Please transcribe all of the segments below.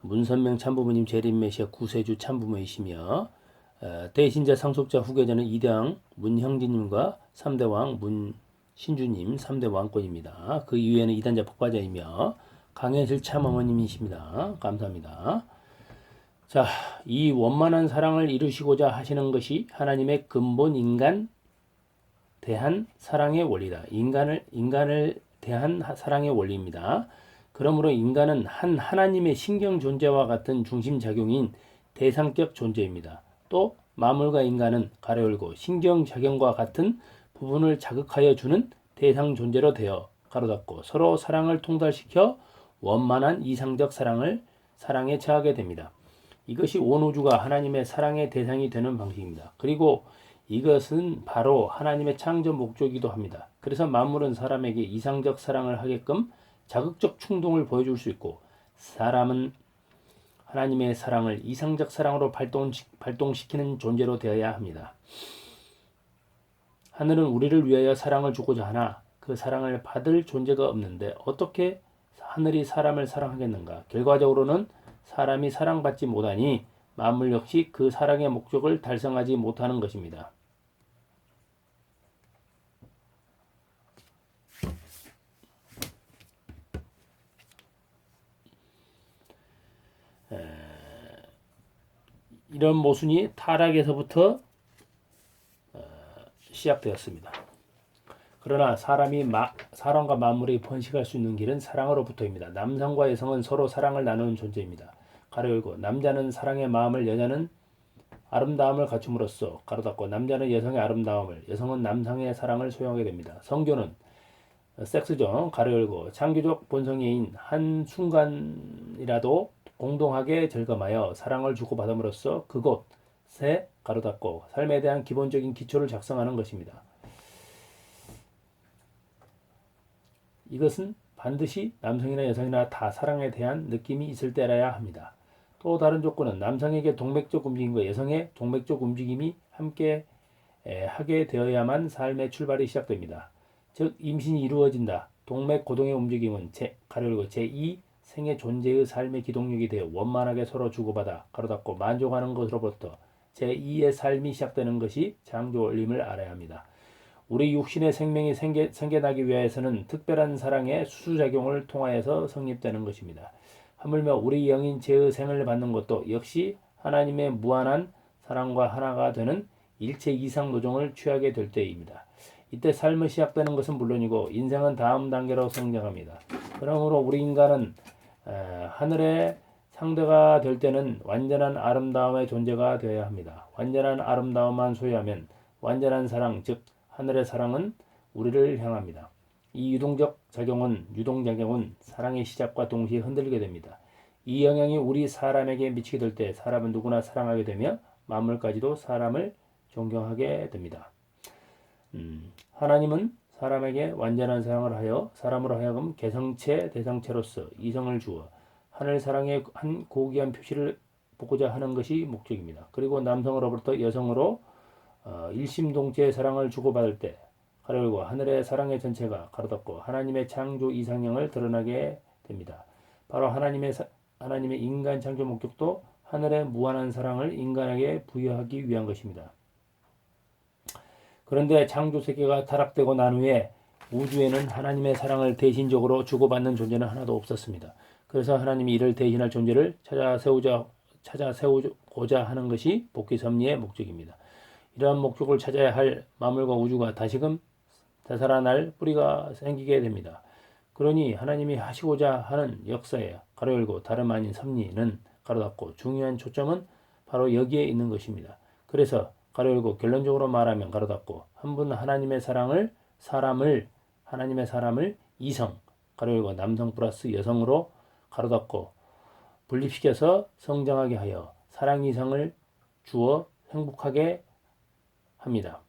문선명 참부모님 재림메시아 구세주 참부모이시며 대신자 상속자 후계자는 이대왕 문형진님과 3대왕 문신주님 3대 왕권입니다. 그 이후에는 이단자 폭파자이며 강현실 참어머님이십니다. 감사합니다. 자, 이 원만한 사랑을 이루시고자 하시는 것이 하나님의 근본 인간 대한 사랑의 원리다. 인간을 대한 사랑의 원리입니다. 그러므로 인간은 한 하나님의 신경 존재와 같은 중심 작용인 대상격 존재입니다. 또 만물과 인간은 가로 열고 신경 작용과 같은 부분을 자극하여 주는 대상 존재로 되어 가로 닫고 서로 사랑을 통달시켜 원만한 이상적 사랑에 처하게 됩니다. 이것이 온 우주가 하나님의 사랑의 대상이 되는 방식입니다. 그리고 이것은 바로 하나님의 창조 목적이기도 합니다. 그래서 만물은 사람에게 이상적 사랑을 하게끔 자극적 충동을 보여줄 수 있고, 사람은 하나님의 사랑을 이상적 사랑으로 발동시키는 존재로 되어야 합니다. 하늘은 우리를 위하여 사랑을 주고자 하나 그 사랑을 받을 존재가 없는데 어떻게 하늘이 사람을 사랑하겠는가? 결과적으로는 사람이 사랑받지 못하니 만물 역시 그 사랑의 목적을 달성하지 못하는 것입니다. 이런 모순이 타락에서부터 시작되었습니다. 그러나 사람과 만물이 번식할 수 있는 길은 사랑으로부터입니다. 남성과 여성은 서로 사랑을 나누는 존재입니다. 가로 열고 남자는 사랑의 마음을, 여자는 아름다움을 갖춤으로써 가로 닫고 남자는 여성의 아름다움을, 여성은 남성의 사랑을 소유하게 됩니다. 성교는 섹스죠. 가로 열고 창조적 본성인 한순간이라도 공동하게 절감하여 사랑을 주고받음으로써 그곳에 가로 닫고 삶에 대한 기본적인 기초를 작성하는 것입니다. 이것은 반드시 남성이나 여성이나 다 사랑에 대한 느낌이 있을 때라야 합니다. 또 다른 조건은 남성에게 동맥적 움직임과 여성의 동맥적 움직임이 함께 하게 되어야만 삶의 출발이 시작됩니다. 즉 임신이 이루어진다. 동맥 고동의 움직임은 제2 생의 존재의 삶의 기동력이 되어 원만하게 서로 주고받아 가로 닫고 만족하는 것으로부터 제2의 삶이 시작되는 것이 창조 원림을 알아야 합니다. 우리 육신의 생명이 생겨나기 위해서는 특별한 사랑의 수수작용을 통하여서 성립되는 것입니다. 하물며 우리 영인 죄의 생을 받는 것도 역시 하나님의 무한한 사랑과 하나가 되는 일체 이상 노정을 취하게 될 때입니다. 이때 삶이 시작되는 것은 물론이고 인생은 다음 단계로 성장합니다. 그러므로 우리 인간은 하늘의 상대가 될 때는 완전한 아름다움의 존재가 되어야 합니다. 완전한 아름다움만 소유하면 완전한 사랑, 즉 하늘의 사랑은 우리를 향합니다. 이 유동작용은 사랑의 시작과 동시에 흔들리게 됩니다. 이 영향이 우리 사람에게 미치게 될 때 사람은 누구나 사랑하게 되며 만물까지도 사람을 존경하게 됩니다. 하나님은 사람에게 완전한 사랑을 하여 사람으로 하여금 개성체 대상체로서 이성을 주어 하늘 사랑의 한 고귀한 표시를 보고자 하는 것이 목적입니다. 그리고 남성으로부터 여성으로 일심동체의 사랑을 주고받을 때 가로 열고 하늘의 사랑의 전체가 가로 닫고 하나님의 창조 이상형을 드러나게 됩니다. 바로 하나님의 인간 창조 목적도 하늘의 무한한 사랑을 인간에게 부여하기 위한 것입니다. 그런데 창조 세계가 타락되고 난 후에 우주에는 하나님의 사랑을 대신적으로 주고받는 존재는 하나도 없었습니다. 그래서 하나님이 이를 대신할 존재를 찾아세우고자 하는 것이 복귀 섭리의 목적입니다. 이러한 목적을 찾아야 할 만물과 우주가 다시금 되살아날 뿌리가 생기게 됩니다. 그러니 하나님이 하시고자 하는 역사에 가로 열고 다름 아닌 섭리는 가로 닫고 중요한 초점은 바로 여기에 있는 것입니다. 그래서 가로 열고 결론적으로 말하면 가로 닫고 한 분 하나님의 사람을 이성 가로 열고 남성 플러스 여성으로 가로 닫고 분립시켜서 성장하게 하여 사랑 이상을 주어 행복하게 합니다.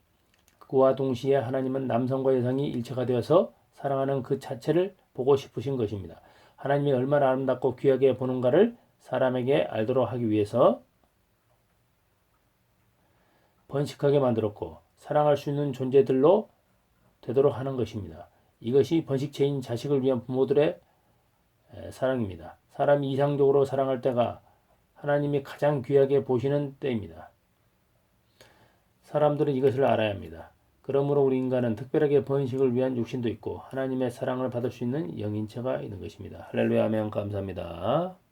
그와 동시에 하나님은 남성과 여성이 일체가 되어서 사랑하는 그 자체를 보고 싶으신 것입니다. 하나님이 얼마나 아름답고 귀하게 보는가를 사람에게 알도록 하기 위해서 번식하게 만들었고 사랑할 수 있는 존재들로 되도록 하는 것입니다. 이것이 번식체인 자식을 위한 부모들의 사랑입니다. 사람이 이상적으로 사랑할 때가 하나님이 가장 귀하게 보시는 때입니다. 사람들은 이것을 알아야 합니다. 그러므로 우리 인간은 특별하게 번식을 위한 육신도 있고 하나님의 사랑을 받을 수 있는 영인체가 있는 것입니다. 할렐루야 아멘 감사합니다.